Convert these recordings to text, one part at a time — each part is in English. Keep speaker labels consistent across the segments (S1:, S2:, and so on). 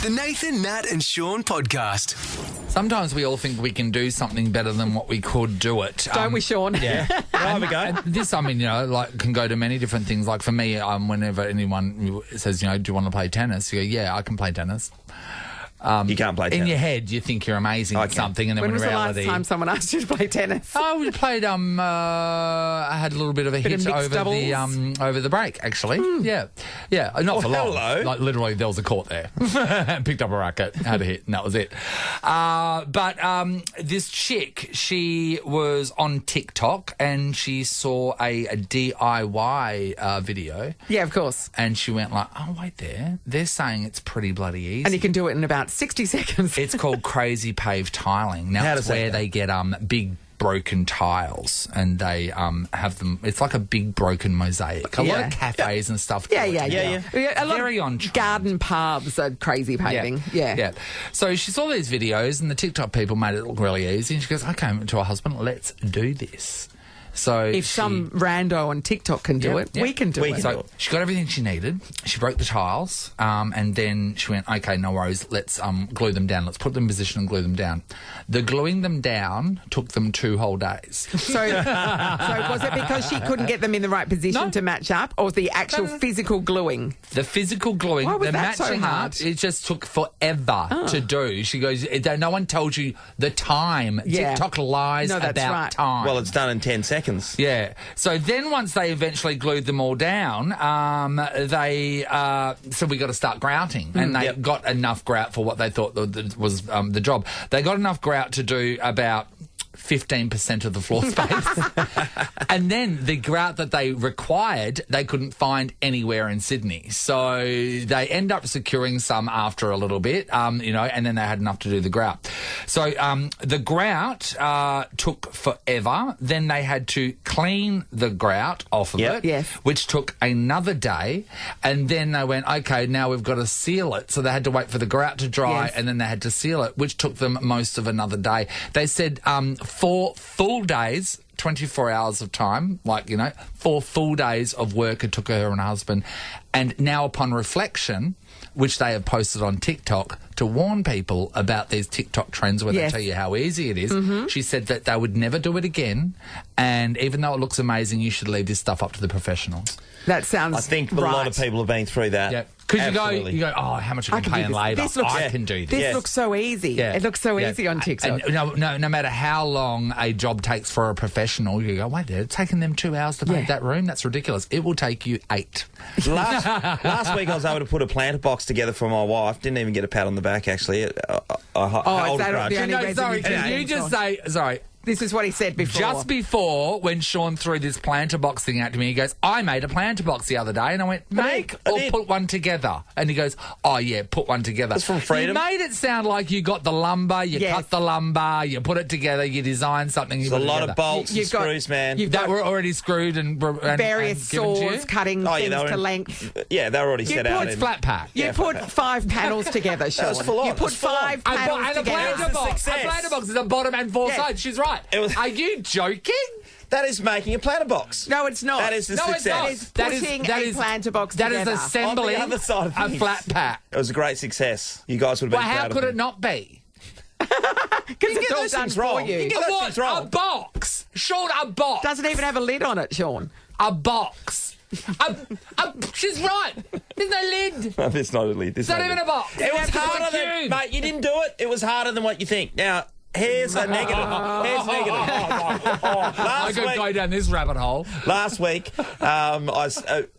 S1: The Nathan, Nat and Shaun podcast.
S2: Sometimes we all think we can do something better than what we could do it.
S3: Don't we, Shaun?
S2: Yeah.
S4: Have a go.
S2: And this, I mean, can go to many different things. Like for me, whenever anyone says, do you want to play tennis? You go, yeah, I can play tennis.
S4: You can't play tennis.
S2: In your head, you think you're amazing at something, and then
S3: When
S2: in
S3: was
S2: reality...
S3: the last time someone asked you to play tennis?
S2: Oh, we played. I had a little bit of a hit
S3: of mixed
S2: over the break. Actually, yeah. Not for long.
S4: Hello.
S2: Like literally, there was a court there. Picked up a racket, had a hit, and that was it. But this chick, she was on TikTok and she saw a DIY video.
S3: Yeah, of course.
S2: And she went like, "Oh wait, they're saying it's pretty bloody easy."
S3: And you can do it in about 60 seconds.
S2: It's called crazy pave tiling. Now, it's where they get big broken tiles and they have them. It's like a big broken mosaic. A lot of cafes and stuff.
S3: Yeah. A lot
S2: Very
S3: of
S2: on trend.
S3: garden paths are crazy paving. Yeah.
S2: So she saw these videos and the TikTok people made it look really easy. And she goes, "Okay," to her husband, "let's do this." So
S3: If some rando on TikTok can do it, we can do it.
S2: So she got everything she needed. She broke the tiles, and then she went, "Okay, no worries. Let's glue them down. Let's put them in position and glue them down." The gluing them down took them 2 whole days.
S3: So was it because she couldn't get them in the right position to match up, or the actual physical gluing?
S2: The physical gluing,
S3: Why was
S2: the
S3: that so
S2: matching
S3: hard?
S2: up, it just took forever to do. She goes, "No one told you the time.
S3: Yeah.
S2: TikTok lies
S3: No, that's
S2: about
S3: right.
S2: time."
S4: Well, it's done in 10 seconds.
S2: Yeah. So then once they eventually glued them all down, they said, "We got to start grouting." And they got enough grout for what they thought was the job. They got enough grout to do about 15% of the floor space. And then the grout that they required, they couldn't find anywhere in Sydney. So they end up securing some after a little bit, and then they had enough to do the grout. So the grout took forever. Then they had to clean the grout off of it,
S3: Yes.
S2: which took another day. And then they went, "Okay, now we've got to seal it." So they had to wait for the grout to dry, and then they had to seal it, which took them most of another day. They said 4 full days, 24 hours of time, 4 full days of work it took her and her husband. And now upon reflection, which they have posted on TikTok to warn people about these TikTok trends where they tell you how easy it is, she said that they would never do it again. And even though it looks amazing, you should leave this stuff up to the professionals.
S3: That sounds
S4: I think
S3: right.
S4: a lot of people have been through that.
S2: Yeah. Because
S4: Absolutely.
S2: you go, "Oh, how much I can pay in
S3: do this.
S2: labour?
S3: This looks-
S2: I can do this."
S3: This looks so easy.
S2: Yeah.
S3: It looks so
S2: Yeah.
S3: easy on TikTok.
S2: And no matter how long a job takes for a professional, you go, "Wait, it's taking them 2 hours to paint that room? That's ridiculous." It will take you 8.
S4: Last week I was able to put a planter box together for my wife. Didn't even get a pat on the back, actually.
S3: Is that the only reason
S2: Sorry,
S3: you did
S2: can
S3: it?
S2: you just say, sorry,
S3: This is what he said before.
S2: just before when Shaun threw this planter box thing out to me, he goes, "I made a planter box the other day." And I went, "Make
S4: I
S2: or
S4: did.
S2: put one together?" And he goes, "Oh, yeah, put one together."
S4: It's from Freedom.
S2: You made it sound like you got the lumber, you cut the lumber, you put it together, you designed something.
S4: There's a lot of bolts and screws, man.
S2: That were already screwed and
S3: various
S2: given to you?
S3: saws cutting things to length.
S4: Yeah, they were already set out.
S2: It's flat pack.
S3: You put 5 panels together, Shaun.
S4: was full on.
S3: You
S4: It
S3: put
S4: was full on.
S3: 5 panels
S2: And a
S3: together.
S2: planter box. A planter box is a bottom and 4 sides. She's right. Are you joking?
S4: That is making a planter box.
S3: No, it's not.
S4: That is the
S2: No, it's
S4: success.
S2: not.
S3: It's putting a planter box
S2: That
S3: together.
S2: is assembling
S4: On the other side of
S2: a
S4: things.
S2: flat pack.
S4: It was a great success. You guys would have
S2: Well,
S4: been
S2: how
S4: proud
S2: could
S4: of
S2: it
S4: me.
S2: not be?
S3: Because it's all
S4: those
S3: done
S4: things
S3: for
S4: wrong.
S3: you.
S4: You get those things
S2: A
S4: wrong.
S2: box. Shaun, a box.
S3: Doesn't even have a lid on it, Shaun.
S2: A box. She's right. There's no lid.
S4: No, it's not a lid.
S2: It's not even a box.
S4: It was
S2: It's a
S4: harder than...
S2: cube.
S4: Mate, you didn't do it. It was harder than what you think. Now... Here's a negative. Here's negative.
S2: I could go down this rabbit hole.
S4: Last week, I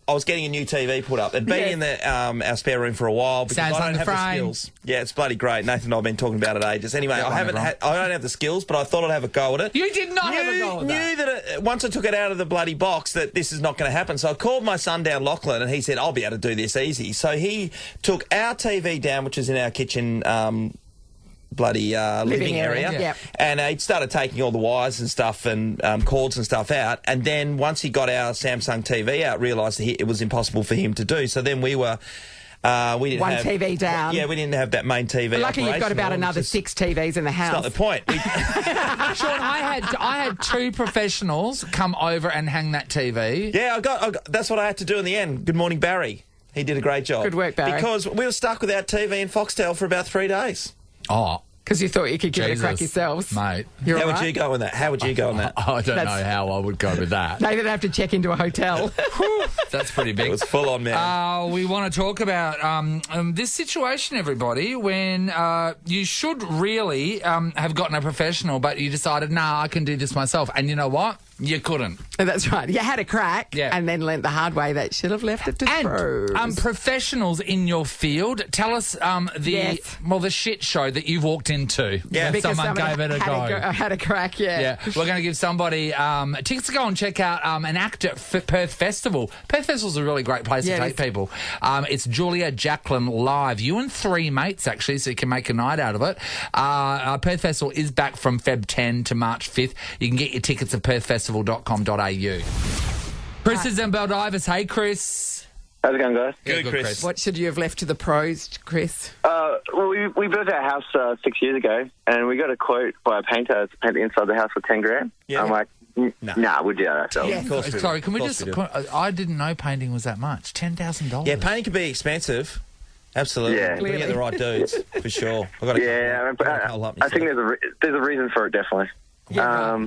S4: was getting a new TV put up. It'd been in our spare room for a while because
S2: Sounds
S4: I don't
S2: like
S4: have
S2: the
S4: the
S2: frame.
S4: skills. Yeah, it's bloody great. Nathan and I have been talking about it ages. Anyway, I don't have the skills, but I thought I'd have a go at it.
S2: You did not have a go at that.
S4: Knew that once I took it out of the bloody box that this is not going to happen. So I called my son down, Lachlan, and he said, "I'll be able to do this easy." So he took our TV down, which is in our kitchen living area.
S3: Yep.
S4: And he started taking all the wires and stuff and cords and stuff out. And then once he got our Samsung TV out, realised it was impossible for him to do. So then we were... we didn't
S3: One
S4: have,
S3: TV down.
S4: Yeah, we didn't have that main TV.
S3: Lucky you've got about
S4: operational,
S3: another
S4: which is-
S3: 6 TVs in the house.
S4: That's not the point.
S2: Shaun, I had 2 professionals come over and hang that TV.
S4: Yeah, I got. That's what I had to do in the end. Good morning, Barry. He did a great job.
S3: Good work, Barry.
S4: Because we were stuck without TV and Foxtel for about 3 days.
S2: Oh,
S3: Because you thought you could give it a crack yourselves.
S2: mate.
S3: You're
S4: How
S3: all
S4: would
S3: right?
S4: you go on that? How would you go on that?
S2: I don't know
S3: That's-
S2: how I would go with that.
S3: They didn't have to check into a hotel.
S2: That's pretty big.
S4: It was full on, man.
S2: We want to talk about this situation, everybody, when you should really have gotten a professional, but you decided, I can do this myself. And you know what? You couldn't.
S3: That's right. You had a crack
S2: Yeah.
S3: and then learnt the hard way that should have left it to pros.
S2: And professionals in your field, tell us the shit show that you've walked into.
S4: Yeah.
S2: when
S3: Because
S2: someone gave it a go.
S3: had a crack,
S2: Yeah, we're going to give somebody tickets to go and check out an act at Perth Festival. Perth Festival's a really great place to take people. It's Julia Jacqueline live. You and 3 mates, actually, so you can make a night out of it. Perth Festival is back from Feb 10 to March 5th. You can get your tickets at perthfestival.com.au. Chris is in Baldivis. Hey, Chris.
S5: How's it going, guys?
S4: Good, Chris.
S3: What should you have left to the pros, Chris?
S5: Well, we built our house 6 years ago, and we got a quote by a painter to paint the inside of the house for 10 grand.
S4: Yeah.
S5: I'm like, nah, we'll do that ourselves.
S4: Of course we do.
S2: Sorry, can we
S4: Of course
S2: just...
S4: we do.
S2: I didn't know painting was that much. $10,000.
S4: Yeah, painting can be expensive. Absolutely.
S5: Yeah.
S4: We get the right dudes, for sure. I've got to
S5: Yeah, I think there's a reason for it, definitely.
S2: Yeah.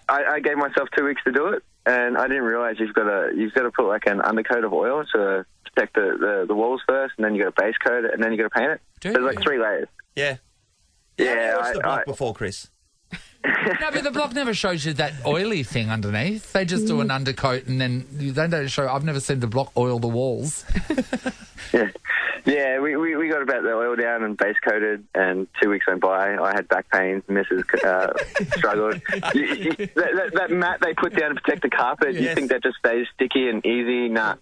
S5: I gave myself 2 weeks to do it, and I didn't realise you've got to put like an undercoat of oil to protect the walls first, and then you got to base coat it, and then you got to paint it.
S2: Do
S5: There's like
S2: you?
S5: 3 layers.
S4: Yeah.
S5: Yeah,
S4: What's the block before, Chris?
S2: No, but the block never shows you that oily thing underneath. They just do an undercoat and then they don't show... I've never seen the block oil the walls.
S5: Yeah, we got about the oil down and base coated, and 2 weeks went by. I had back pains. Mrs. struggled. That mat they put down to protect the carpet, you
S4: Yes.
S5: think that just stays sticky and easy? Nah,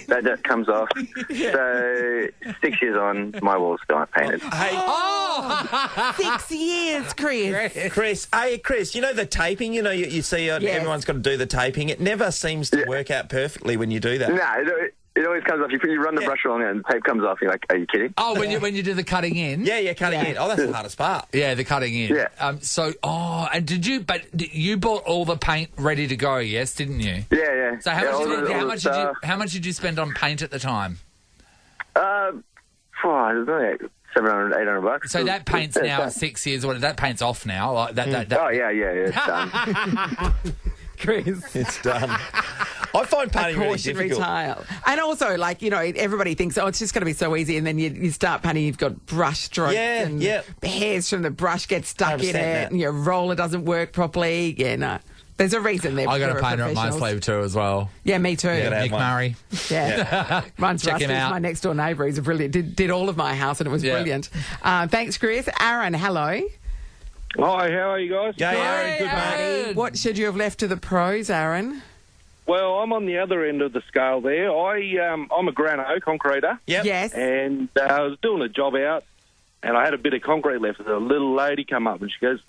S5: that comes off. So 6 years on, my walls still aren't painted.
S4: Hey,
S3: 6 years, Chris.
S4: Chris, you know the taping? You know, you see everyone's got to do the taping. It never seems to work out perfectly when you do that.
S5: Nah, it always comes off. You run the brush along it and the tape comes off. You're like, are you kidding?
S2: Oh, when you do the cutting in?
S4: Yeah, cutting in. Oh, that's the hardest part.
S2: Yeah, the cutting in.
S5: Yeah.
S2: And you bought all the paint ready to go, yes, didn't you?
S5: Yeah.
S2: So how much did you spend on paint at the time?
S5: It was like $700, $800.
S2: So that paint's now 6 years. That paint's off now. Like that.
S5: Oh yeah, it's done.
S3: Chris.
S4: It's done. I find painting really
S3: Cautionary
S4: difficult.
S3: tale. And also, like, you know, everybody thinks, it's just going to be so easy. And then you start painting, you've got brush strokes and hairs from the brush get stuck in it,
S4: that.
S3: and your roller doesn't work properly. Yeah, no. There's a reason they're
S2: I got a painter up my
S3: professionals.
S2: sleeve too as well.
S3: Yeah, me too.
S4: gotta have
S2: Nick
S4: one.
S2: Murray.
S3: Yeah. Runs
S2: Check
S3: Rusty,
S2: him out.
S3: my next door neighbour. He's a brilliant. Did all of my house, and it was brilliant. Thanks, Chris. Aaron, hello.
S6: Hi, how are you guys?
S4: Yeah, Aaron, good mate.
S2: Aaron.
S3: What should you have left to the pros, Aaron?
S6: Well, I'm on the other end of the scale there. I'm a grano concreter,
S4: Yep.
S3: Yes.
S6: and I was doing a job out, and I had a bit of concrete left. And a little lady come up, and she goes,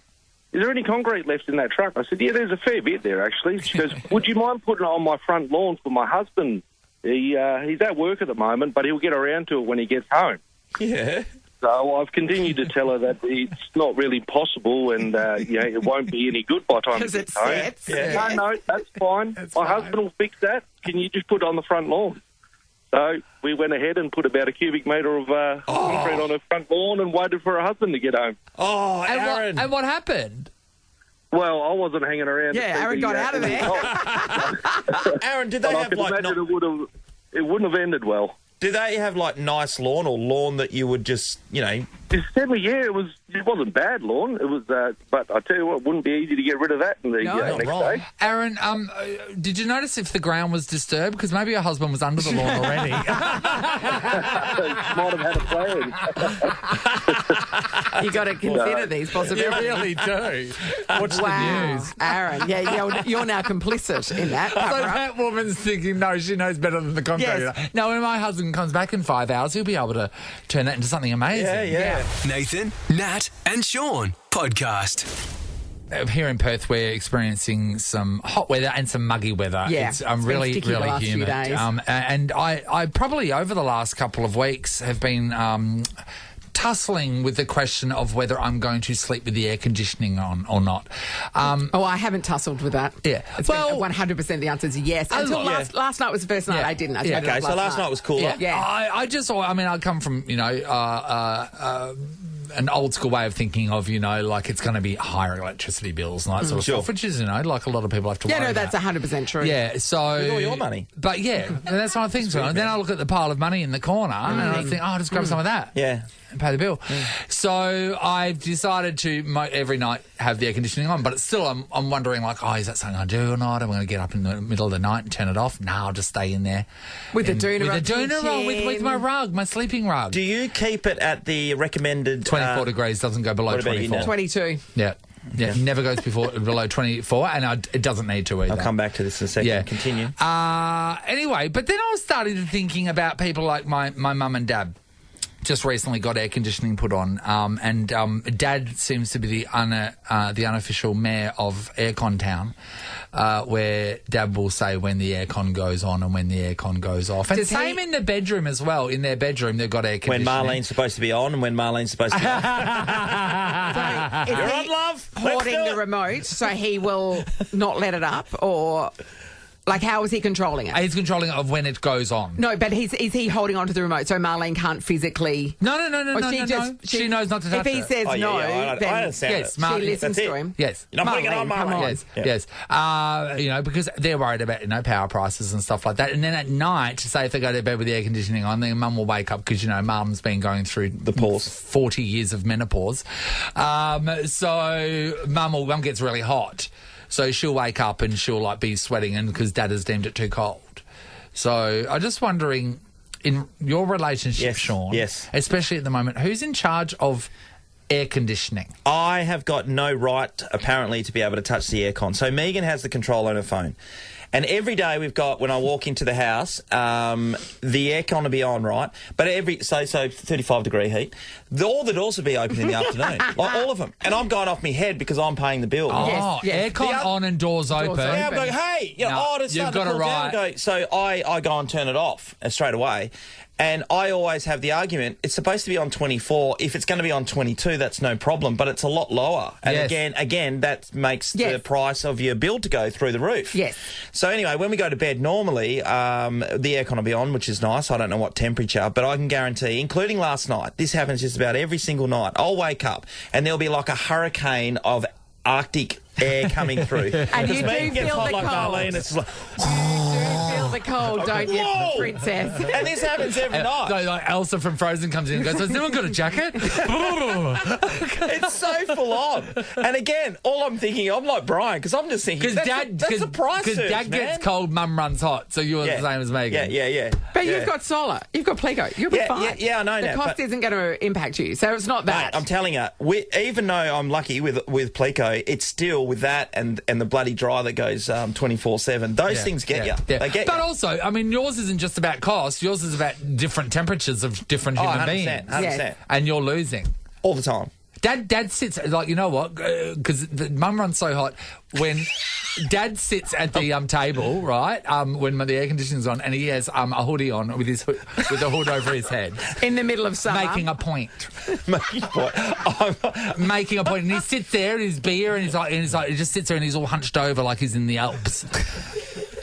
S6: "Is there any concrete left in that truck?" I said, "Yeah, there's a fair bit there, actually." She goes, "Would you mind putting it on my front lawn for my husband? He's at work at the moment, but he'll get around to it when he gets home."
S4: Yeah.
S6: So I've continued to tell her that it's not really possible, and it won't be any good by the time he
S3: Because it
S6: gets home.
S3: sets.
S4: Yeah.
S6: No, that's fine. My husband will fix that. Can you just put it on the front lawn? So we went ahead and put about a cubic metre of concrete on her front lawn and waited for her husband to get home.
S4: Oh, Aaron.
S2: And what happened?
S6: Well, I wasn't hanging around.
S3: Yeah,
S6: to see
S3: Aaron
S6: the,
S3: got out of there.
S4: Aaron, did they
S6: But I
S4: have
S6: can
S4: like
S6: imagine it wouldn't have ended well.
S4: do they have like nice lawn or lawn that you would just,
S6: It's definitely, it wasn't bad lawn. It was, but I tell you what, it wouldn't be easy to get rid of that in the
S3: No,
S6: next
S4: wrong.
S6: day.
S2: Aaron, did you notice if the ground was disturbed? Because maybe your husband was under the lawn already.
S6: Might have had a plan.
S3: You got to consider these
S2: You
S3: possibilities.
S2: really do. Watch the
S3: Wow,
S2: news.
S3: Aaron. Yeah, you're now complicit in that.
S2: So
S3: cover-up.
S2: that woman's thinking, no, she knows better than the contractor.
S3: Yes.
S2: No, when my husband comes back in 5 hours, he'll be able to turn that into something amazing.
S4: Yeah.
S1: Nathan, Nat, and Shaun podcast.
S2: Here in Perth, we're experiencing some hot weather and some muggy weather.
S3: Yeah,
S2: It's
S3: it's been
S2: really,
S3: sticky the
S2: really
S3: last few
S2: humid.
S3: days.
S2: And I probably over the last couple of weeks have been tussling with the question of whether I'm going to sleep with the air conditioning on or not.
S3: I haven't tussled with that.
S2: Yeah.
S3: It's 100% the answer is yes. Until last night was the first night I didn't.
S4: Okay, so last night was cooler.
S3: Yeah.
S2: I come from, an old school way of thinking of, like it's going to be higher electricity bills and that sort of stuff, which is, like a lot of people have to worry about.
S3: That's 100% true.
S2: Yeah, so...
S4: With all your money.
S2: But that's what I think. So. And then I look at the pile of money in the corner and I think, I'll just grab some of that.
S4: Yeah.
S2: And pay the bill. So I've decided to every night have the air conditioning on, but it's still I'm wondering is that something I do or not? Am I going to get up in the middle of the night and turn it off? No, I'll just stay in there
S3: with the doona
S2: on with my rug, my sleeping rug.
S4: Do you keep it at the recommended
S2: 24 degrees? Doesn't go below 24.
S3: 22.
S2: Yeah. Yeah, never goes below 24, and it doesn't need to either.
S4: I'll come back to this in a second. Yeah. Continue.
S2: Anyway, but then I was starting thinking about people like my mum and dad. Just recently got air conditioning put on, and Dad seems to be the unofficial mayor of Aircon Town, where Dad will say when the aircon goes on and when the aircon goes off. And same in the bedroom as well. In their bedroom, they've got air conditioning.
S4: When Marlene's supposed to be on and when Marlene's supposed to be off.
S3: So
S4: you're on, love.
S3: Hoarding the remote, so he will not let it up, or... Like, how is he controlling it?
S2: He's controlling it of when it goes on.
S3: No, but is he holding onto the remote so Marlene can't physically...
S2: No. She knows not to touch it.
S3: If he says
S4: I understand
S2: yes,
S3: she listens to him.
S2: Yes.
S4: You're not putting it on, Marlene.
S2: Yes. Because they're worried about, power prices and stuff like that. And then at night, say if they go to bed with the air conditioning on, then Mum will wake up because, Mum's been going through
S4: the pause
S2: 40 years of menopause. So Mum gets really hot. So she'll wake up and she'll be sweating, and because Dad has deemed it too cold. So I'm just wondering, in your relationship, Sean, especially at the moment, who's in charge of air conditioning?
S4: I have got no right, apparently, to be able to touch the aircon. So Megan has the control on her phone. And every day when I walk into the house, the aircon will be on, right? But so 35-degree heat, all the doors will be open in the afternoon, like all of them. And I'm going off my head because I'm paying the bill.
S2: Oh, yes. Aircon on and doors open.
S4: Yeah, I'm going, hey, it's
S2: you've got
S4: to cool
S2: right.
S4: down. So I go and turn it off straight away. And I always have the argument, it's supposed to be on 24. If it's going to be on 22, that's no problem, but it's a lot lower. And again, that makes the price of your bill to go through the roof.
S3: Yes.
S4: So anyway, when we go to bed, normally the aircon will be on, which is nice. I don't know what temperature, but I can guarantee, including last night, this happens just about every single night. I'll wake up and there'll be like a hurricane of Arctic air coming through.
S3: And you do feel the cold.
S4: Marlene, it's like,
S3: you do feel the cold, don't you, princess?
S4: And this happens every night.
S2: Like Elsa from Frozen comes in and goes, has anyone got a jacket?
S4: It's so full on. And again, all I'm thinking, I'm like Brian, because I'm just thinking, that's a price surge,
S2: because Dad gets cold, Mum runs hot, so you're the same as Megan.
S4: Yeah.
S3: But you've got solar. You've got Pleco. You'll be fine.
S4: Yeah, I know that.
S3: The cost isn't going to impact you, so it's not that.
S4: Mate, I'm telling you, even though I'm lucky with Pleco, it's still with that and the bloody dryer that goes 24/7. Those things get you.
S2: Yeah.
S4: They get
S2: but
S4: you.
S2: also, yours isn't just about cost. Yours is about different temperatures of different human
S4: 100%,
S2: beings.
S4: 100%.
S2: And you're losing.
S4: All the time.
S2: Dad sits, you know what? Because Mum runs so hot. When Dad sits at the table, right, when the air conditioning's on, and he has a hoodie on with a hood over his head.
S3: In the middle of summer.
S2: Making a point.
S4: Making
S2: a point. And he sits there in his beer, and he's like, he just sits there and he's all hunched over like he's in the Alps.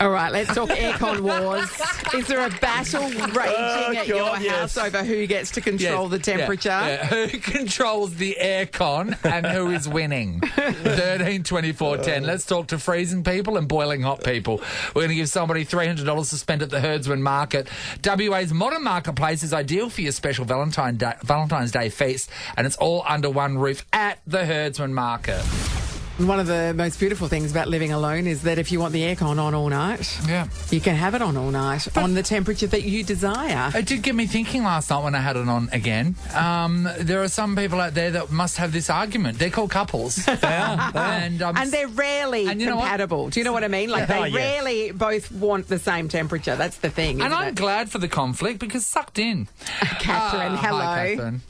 S3: All right, let's talk aircon wars. Is there a battle raging at your house over who gets to control the temperature?
S2: Yeah. Who controls the aircon and who is winning? 13 24 10. Let's talk to freezing people and boiling hot people. We're going to give somebody $300 to spend at the Herdsman Market. WA's modern marketplace is ideal for your special Valentine's Day feast, and it's all under one roof at the Herdsman Market.
S3: One of the most beautiful things about living alone is that if you want the aircon on all night, you can have it on all night on the temperature that you desire.
S2: It did get me thinking last night when I had it on again. There are some people out there that must have this argument. They're called couples.
S4: They are.
S3: And they're rarely compatible. Do you know what I mean? Like, they rarely both want the same temperature. That's the thing.
S2: And I'm glad for the conflict because sucked in.
S3: Catherine, hello.
S2: Hi, Catherine.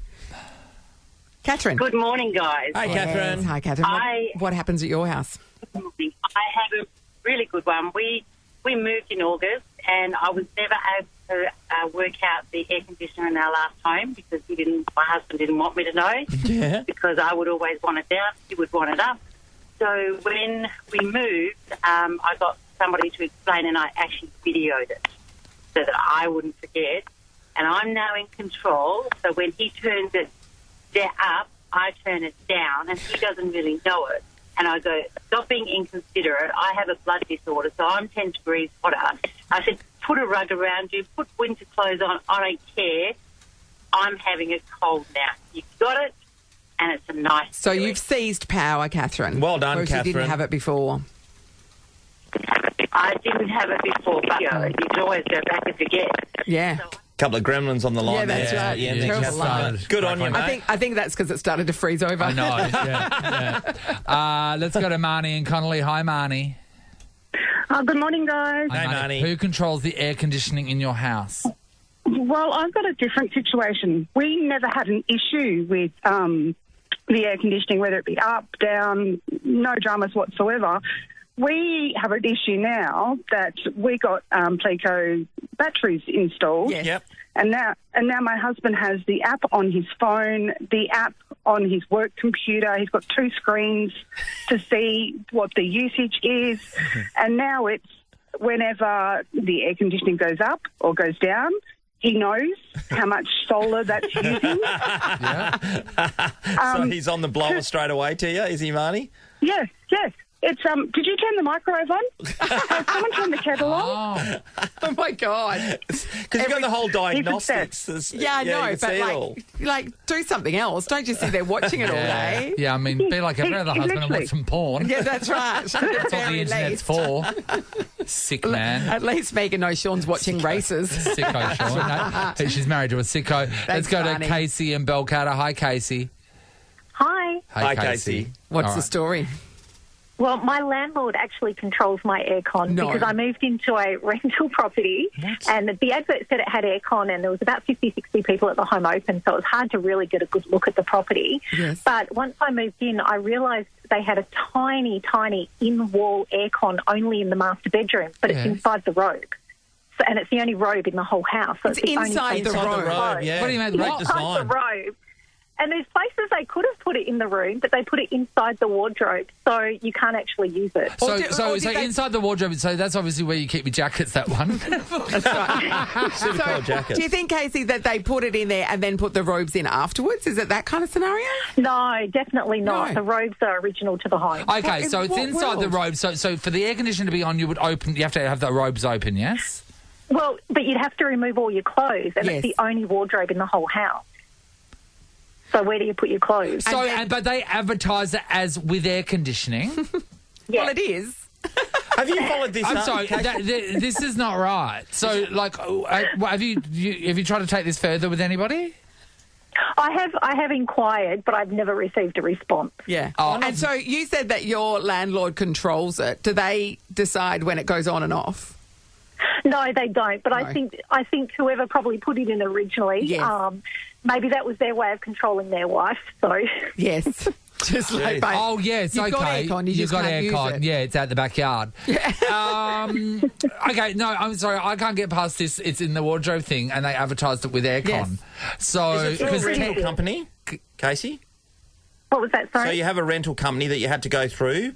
S3: Catherine.
S7: Good morning, guys.
S4: Hi, Catherine.
S3: Hi, Catherine. What happens at your house?
S7: I have a really good one. We moved in August, and I was never to work out the air conditioner in our last home because my husband didn't want me to know.
S4: Yeah.
S7: Because I would always want it down, he would want it up. So when we moved, I got somebody to explain, and I actually videoed it so that I wouldn't forget. And I'm now in control. So when he turns it up, I turn it down, and he doesn't really know it. And I go, stop being inconsiderate. I have a blood disorder, so I'm 10 degrees hotter. I said, put a rug around you, put winter clothes on. I don't care. I'm having a cold now. You've got it, and it's a nice
S3: So
S7: feeling.
S3: you've seized power, Catherine.
S4: Well done,
S3: whereas
S4: Catherine.
S3: you didn't have it before.
S7: I didn't have it before, but you can always go back and forget.
S3: Yeah.
S7: So
S4: Couple of gremlins on the line.
S3: Yeah, that's
S4: there.
S3: right.
S4: Yeah,
S3: Yeah,
S4: Catherine.
S3: started
S4: Good on you, mate.
S3: I think that's because it started to freeze over.
S2: I know. Yeah. Let's go to Marnie and Connolly. Hi, Marnie.
S8: Good morning, guys.
S4: Hey, Marnie.
S2: Who controls the air conditioning in your house?
S8: Well, I've got a different situation. We never had an issue with the air conditioning, whether it be up, down, no dramas whatsoever. We have an issue now that we got Pleco batteries installed.
S3: Yes.
S4: Yep.
S8: And now my husband has the app on his phone, the app on his work computer. He's got 2 screens to see what the usage is. And now it's whenever the air conditioning goes up or goes down, he knows how much solar that's using.
S4: So he's on the blower straight away to you, is he, Marnie?
S8: Yes. It's did you turn the microwave on? Has someone turned the kettle on?
S3: Oh, my God.
S4: Because you've got the whole diagnostics.
S3: Yeah, I
S4: you
S3: know,
S4: can see it all.
S3: but like, do something else. Don't just sit there watching it all day.
S2: Yeah, I mean, be like every other husband and
S8: literally-
S2: watch some porn.
S3: Yeah, that's right.
S2: That's what the internet's for. Sick man.
S3: At least Megan knows Sean's watching races.
S2: Sicko, Sean. No, she's married to a sicko. Let's go to
S3: funny.
S2: Casey and Belcatter. Hi, Casey.
S9: Hi.
S4: Hi, Casey.
S3: What's
S2: All
S3: the
S2: right.
S3: story?
S9: Well, my landlord actually controls my aircon
S3: No.
S9: because I moved into a rental property and the advert said it had aircon and there was about 50, 60 people at the home open, so it was hard to really get a good look at the property.
S3: Yes.
S9: But once I moved in, I realised they had a tiny, tiny in-wall aircon only in the master bedroom, but it's
S2: Yes.
S9: inside the robe. So, and it's the only robe in the whole house. So
S3: It's
S9: the only
S3: inside
S9: place
S3: the
S9: it's
S3: robe.
S9: closed.
S4: Yeah.
S2: What do you mean?
S4: Great
S2: What?
S9: Inside
S4: design.
S9: the robe. And there's places they could have put it in the room, but they put it inside the wardrobe, so you can't actually use it.
S2: So,
S3: did
S2: so
S3: they-
S2: inside the wardrobe, so that's obviously where you keep your jackets, that one.
S3: That's right.
S4: Super cool jacket.
S3: Do you think, Casey, that they put it in there and then put the robes in afterwards? Is it that kind of scenario?
S9: No, definitely not.
S3: No.
S9: The robes are original to the home.
S2: Okay,
S3: What-
S2: so it's
S3: what
S2: inside the
S3: world?
S2: robe. So for the air conditioner to be on, you have to have the robes open, yes?
S9: Well, but you'd have to remove all your clothes, and
S3: Yes.
S9: it's the only wardrobe in the whole house. So where do you put your clothes?
S2: So,
S3: then-
S2: but they advertise it as with air conditioning.
S9: Yeah.
S3: Well, it is.
S4: Have you followed this
S2: I'm
S4: up?
S2: sorry,
S4: Casey?
S2: this is not right. So, like, have you tried to take this further with anybody?
S9: I have inquired, but I've never received a response.
S3: Yeah.
S2: Oh.
S3: And so you said that your landlord controls it. Do they decide when it goes on and off?
S9: No, they don't. But
S3: No.
S9: I think whoever probably put it in originally,
S3: Yes.
S9: maybe that was their way of controlling their wife. So
S3: Yes. Just like, babe,
S2: Oh, yes,
S3: you've
S2: okay.
S3: got aircon, you
S2: You've
S3: just
S2: got
S3: can't use
S2: aircon.
S3: it.
S2: Yeah, it's out the backyard. Okay, no, I'm sorry. I can't get past this. It's in the wardrobe thing, and they advertised it with aircon.
S3: Yes.
S2: So,
S4: Is it through a
S2: because
S4: rental company, Casey?
S9: what was that? Sorry.
S4: So you have a rental company that you had to go through?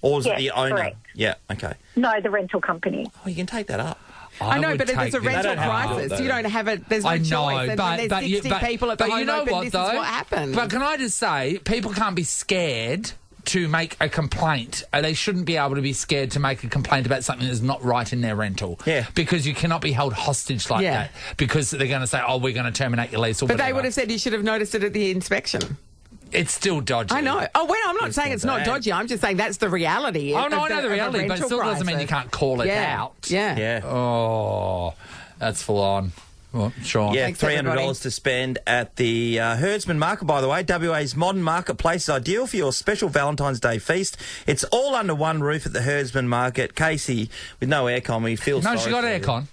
S4: Or is it
S9: Yes,
S4: the owner?
S9: correct.
S4: Yeah, okay.
S9: No, the rental company.
S4: Oh, you can take that up.
S3: I know,
S2: would
S3: but there's
S2: take
S3: a
S2: this
S3: rental
S4: don't have to do it,
S3: crisis.
S4: though.
S3: You don't have it. There's no
S2: I know,
S3: choice. And
S2: but
S3: when there's 60 people at the home
S2: you know
S3: open,
S2: what,
S3: this
S2: though?
S3: is what happens.
S2: But can I just say, people can't be scared to make a complaint. They shouldn't be able to be scared to make a complaint about something that's not right in their rental.
S4: Yeah.
S2: Because you cannot be held hostage like
S3: Yeah.
S2: that. Because they're going to say, oh, we're going to terminate your lease or
S3: But
S2: whatever.
S3: they would have said you should have noticed it at the inspection.
S2: It's still dodgy.
S3: I know. Oh, well, I'm not saying it's not
S4: bad.
S3: dodgy. I'm just saying that's the reality.
S2: Oh, no,
S3: of
S2: I know the
S3: of a
S2: reality, but it
S3: rental
S2: still doesn't mean you
S3: crisis.
S2: can't call it
S3: Yeah.
S2: out.
S3: Yeah.
S4: Yeah.
S2: Oh, that's full on. Well, Sean.
S4: Yeah,
S3: Thanks,
S4: $300
S3: everybody.
S4: to spend at the Herdsman Market, by the way. WA's modern marketplace is ideal for your special Valentine's Day feast. It's all under one roof at the Herdsman Market. Casey, with no aircon, we feel
S2: No,
S4: sorry
S2: she got
S4: for you.
S2: aircon.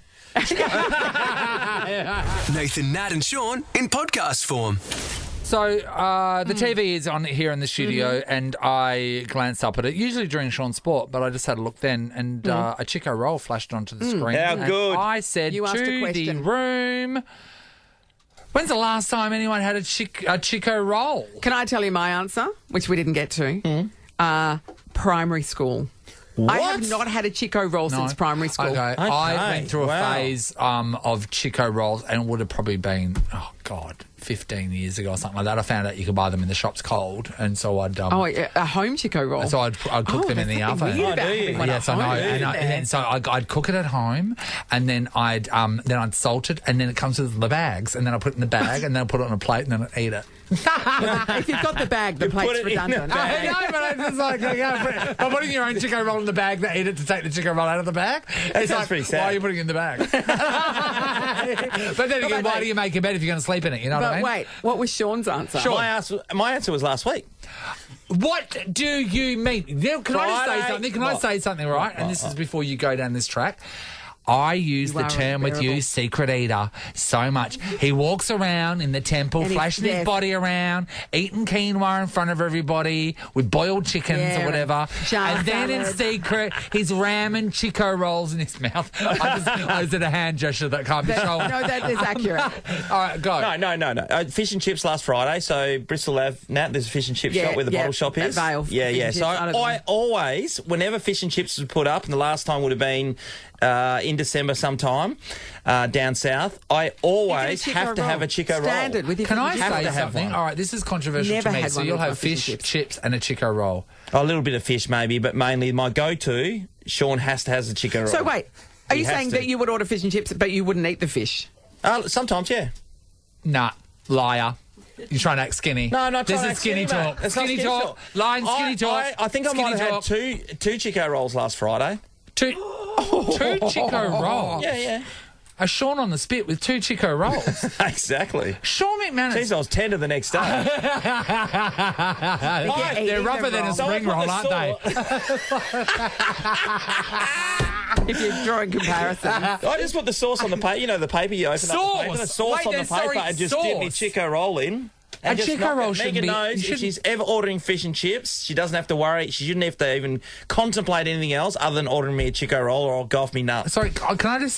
S1: Nathan, Nat, and Sean in podcast form.
S2: So the TV is on here in the studio, and I glanced up at it, usually during Sean's Sport, but I just had a look then, and a Chiko roll flashed onto the screen.
S4: How good.
S2: I said
S3: You asked a
S2: to the
S3: question.
S2: room, when's the last time anyone had a Chiko roll?
S3: Can I tell you my answer, which we didn't get to? Primary school.
S4: What?
S3: I have not had a Chiko roll since primary school.
S2: Okay.
S4: Okay,
S2: I went through a
S4: wow.
S2: phase of Chiko rolls, and it would have probably been, 15 years ago or something like that. I found out you could buy them in the shops cold, and so I'd...
S3: Oh, a home Chiko roll.
S2: So I'd cook them in the
S3: there's something
S2: oven.
S3: weird about
S4: do you?
S3: having one
S2: Yes,
S3: at
S2: I know.
S3: home,
S2: And,
S3: isn't there?
S2: then so I'd cook it at home, and then I'd salt it, and then it comes with the bags, and then I put it in the bag, and then I put it on a plate, and then I eat it.
S3: If you've got the bag, the
S4: put
S3: plate's
S4: it in the
S3: redundant.
S4: bag.
S2: I know, but it's just like, I'm putting your own Chiko roll in the bag, then eat it to take the Chiko roll out of the bag.
S4: That
S2: It's
S4: sounds
S2: like,
S4: pretty sad.
S2: why are you putting it in the bag? But then again, why do you make a bed if you're going to sleep in it? You know what I
S3: But
S2: mean?
S3: wait, what was Sean's answer?
S4: My answer was last week.
S2: What do you mean? Now, can I just say
S4: Friday.
S2: something? Can I
S4: What?
S2: say something, right? And this is before you go down this track. I use
S3: You
S2: the
S3: are
S2: term with you,
S3: unbearable.
S2: secret eater, so much. He walks around in the temple,
S3: And he's-
S2: flashing his
S3: yes.
S2: body around, eating quinoa in front of everybody with boiled chickens
S3: Yeah,
S2: or whatever.
S3: jar
S2: And then in
S3: salad.
S2: secret, he's ramming Chiko rolls in his mouth. I did a hand gesture that can't be shown.
S3: No, that is accurate.
S2: All right, go.
S4: No. Fish and chips last Friday. So Bristol Ave, Nat, there's a fish and chip
S3: Yeah,
S4: shop where the
S3: yeah,
S4: bottle shop
S3: at
S4: is.
S3: Vale,
S4: Yeah,
S3: fish
S4: yeah.
S3: and
S4: So
S3: chips, I don't know.
S4: I always, whenever fish and chips was put up, and the last time would have been in December sometime down south, I always
S3: Chiko
S4: have to have a
S3: roll.
S4: Chiko roll.
S3: Standard with your
S2: Can I
S3: fish and
S2: say
S3: chips.
S2: something?
S4: one.
S2: All right, this is controversial
S3: Never
S2: to me.
S3: had
S2: So
S3: one
S2: you'll
S3: with my
S2: have
S3: fish
S2: fish,
S3: and
S2: chips, and a Chiko roll.
S4: A little bit of fish maybe, but mainly my go-to, Sean has to have a Chiko roll.
S3: So wait, are
S4: He
S3: you
S4: has
S3: saying
S4: to.
S3: that you would order fish and chips, but you wouldn't eat the fish?
S4: Sometimes, yeah.
S2: Nah, liar. You're trying to act skinny.
S4: No, I'm not
S2: This
S4: trying
S2: is
S4: to
S2: skinny
S4: act skinny,
S2: talk.
S4: mate. It's not
S2: Skinny
S4: skinny
S2: talk.
S4: talk.
S2: Line skinny talk.
S4: I think I
S2: Skinny
S4: might have
S2: talk.
S4: had two Chiko rolls last Friday.
S2: Two Chiko rolls.
S4: Yeah.
S2: A Sean on the spit with two Chiko rolls.
S4: Exactly.
S2: Sean McManus.
S4: Jeez, I was tender the next day.
S2: They're rougher than a spring roll, aren't they?
S3: If you're drawing comparisons.
S4: I just put the sauce on the paper. You know, the paper you open up the paper. The sauce
S2: Wait,
S4: on the
S2: then,
S4: paper
S2: sorry,
S4: and just dip my
S2: sauce.
S4: Chiko roll in. And
S2: A
S4: just
S2: Chiko
S4: knock
S2: roll
S4: it.
S2: shouldn't
S4: Megan
S2: be-
S4: knows
S2: you
S4: if
S2: shouldn't-
S4: she's ever ordering fish and chips, she doesn't have to worry. She shouldn't have to even contemplate anything else other than ordering me a Chiko roll or I'll go off me nuts.
S2: Sorry, can I just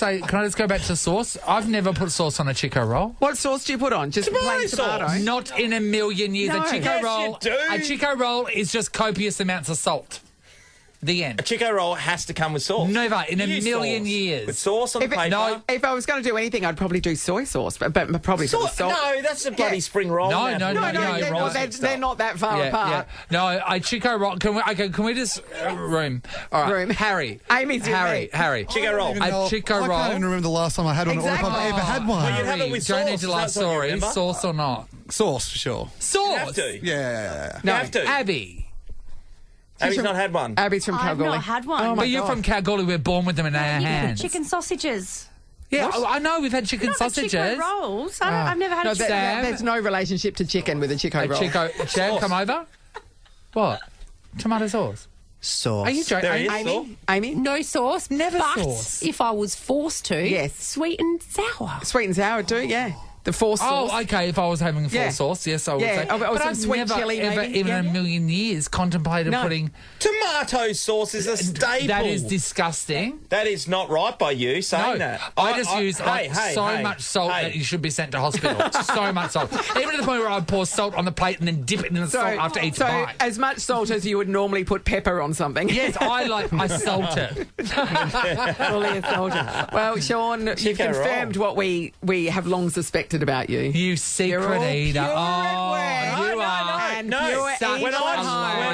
S2: go back to sauce? I've never put sauce on a Chiko roll.
S3: What sauce do you put on? Just
S4: Tomato
S3: plain
S4: sauce.
S3: tomato?
S2: Not in a million years.
S3: No.
S2: A Chiko
S4: Yes,
S2: roll.
S4: you do.
S2: A Chiko roll is just copious amounts of salt. The end.
S4: A Chiko roll has to come with sauce.
S2: Never in a
S4: Use
S2: million
S4: sauce.
S2: years.
S4: With sauce on the paper.
S2: no.
S3: If I was going to do anything, I'd probably do soy sauce, but probably for the salt.
S4: No, that's a bloody
S3: Yeah.
S4: spring roll.
S2: No,
S4: Nat.
S2: no,
S3: No,
S2: you're
S3: no,
S2: right.
S3: they're not that far apart.
S2: No, a Chiko roll. Can we just room? All right,
S3: Room.
S2: Harry.
S3: Amy's with me.
S2: Harry.
S4: Chiko roll.
S2: A Chiko
S10: I
S2: roll.
S10: can't even remember the last time I had one, or if
S3: Exactly.
S10: I've ever had one.
S4: Well, you have it with
S2: don't need
S4: sauce,
S2: to lie.
S4: that's what you
S2: Sorry,
S4: remember.
S2: sauce or not?
S10: Sauce, for sure.
S2: Sauce.
S4: You have to.
S10: Yeah.
S4: You have to.
S2: Abby.
S4: Abby's not had one.
S3: Abby's from
S11: I've
S3: Kalgoorlie.
S11: not had one.
S3: Oh, my
S2: But you're
S3: God.
S2: from Kalgoorlie. We're born with them in our
S11: You had
S2: hands.
S11: chicken sausages.
S2: Yeah, I know. We've had chicken
S11: Not the
S2: sausages.
S11: Chiko rolls. I've never had
S3: No,
S11: a chicken
S2: Sam.
S3: there's no relationship to chicken with a Chiko
S2: A
S3: roll.
S2: Chiko. Sam, come over. What? Tomato sauce.
S10: Sauce.
S2: Are you joking?
S4: There he is.
S3: Amy? Amy?
S11: No sauce.
S2: Never
S11: but
S2: sauce.
S11: if I was forced to,
S3: Yes.
S11: sweet and sour.
S3: Sweet and sour too, yeah. The four sauce.
S2: Oh, okay. If I was having full
S3: Yeah.
S2: sauce, yes, I would
S3: Yeah,
S2: say.
S3: or
S2: But
S3: some
S2: I've
S3: sweet
S2: never,
S3: chilli
S2: ever,
S3: maybe.
S2: even
S3: Yeah,
S2: in a
S3: yeah.
S2: million years, contemplated
S3: No.
S2: putting.
S4: Tomato sauce is a staple.
S2: That is disgusting.
S4: That is not right by you saying
S2: No,
S4: that.
S2: I just use
S4: hey,
S2: so much salt
S4: hey.
S2: that you should be sent to hospital. So much salt. Even to the point where I'd pour salt on the plate and then dip it in the salt after each
S3: so
S2: bite.
S3: as much salt as you would normally put pepper on something.
S2: Yes, I salt it.
S3: Fully salted. Well, Sean, you've
S4: Chiko
S3: confirmed what we have long suspected about you.
S2: You secret
S3: You're all
S2: eater.
S3: pure
S2: Oh,
S3: at work.
S2: you are.
S3: And
S4: No,
S3: pure
S2: such
S3: eater
S4: when
S3: at
S2: a
S3: home.
S4: when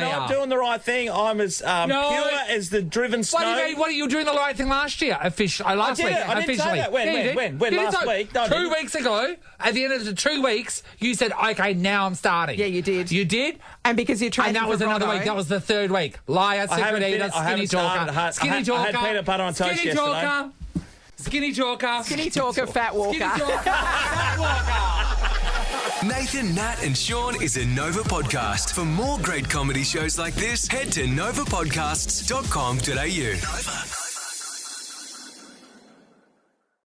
S2: liar.
S4: I'm doing the right thing, I'm as
S2: No.
S4: pure as the driven snow.
S2: What do you mean? What are you doing the right thing last year? Last
S4: did
S2: week.
S4: it. I didn't say
S2: officially.
S4: that. When?
S2: Yeah, you
S4: When?
S2: did.
S4: When?
S2: You did
S4: Last
S2: so.
S4: week? No, I
S2: 2
S4: didn't.
S2: weeks ago, at the end of the 2 weeks, you said, okay, now I'm starting.
S3: Yeah, you did.
S2: You did?
S3: And because you're training
S2: And that
S3: for
S2: was another
S3: Bravo.
S2: week. That was the third week. Liar,
S4: I haven't
S2: secret eater,
S4: finished- I
S2: skinny
S4: haven't started.
S2: talker.
S4: I had-
S2: Skinny
S4: I had
S2: talker.
S4: peanut butter on toast
S2: Skinny
S4: yesterday.
S2: talker. Skinny talker.
S3: Skinny talker, fat walker.
S2: Skinny talker. Fat walker.
S1: Nathan, Nat, and Sean is a Nova podcast. For more great comedy shows like this, head to novapodcasts.com.au. Nova.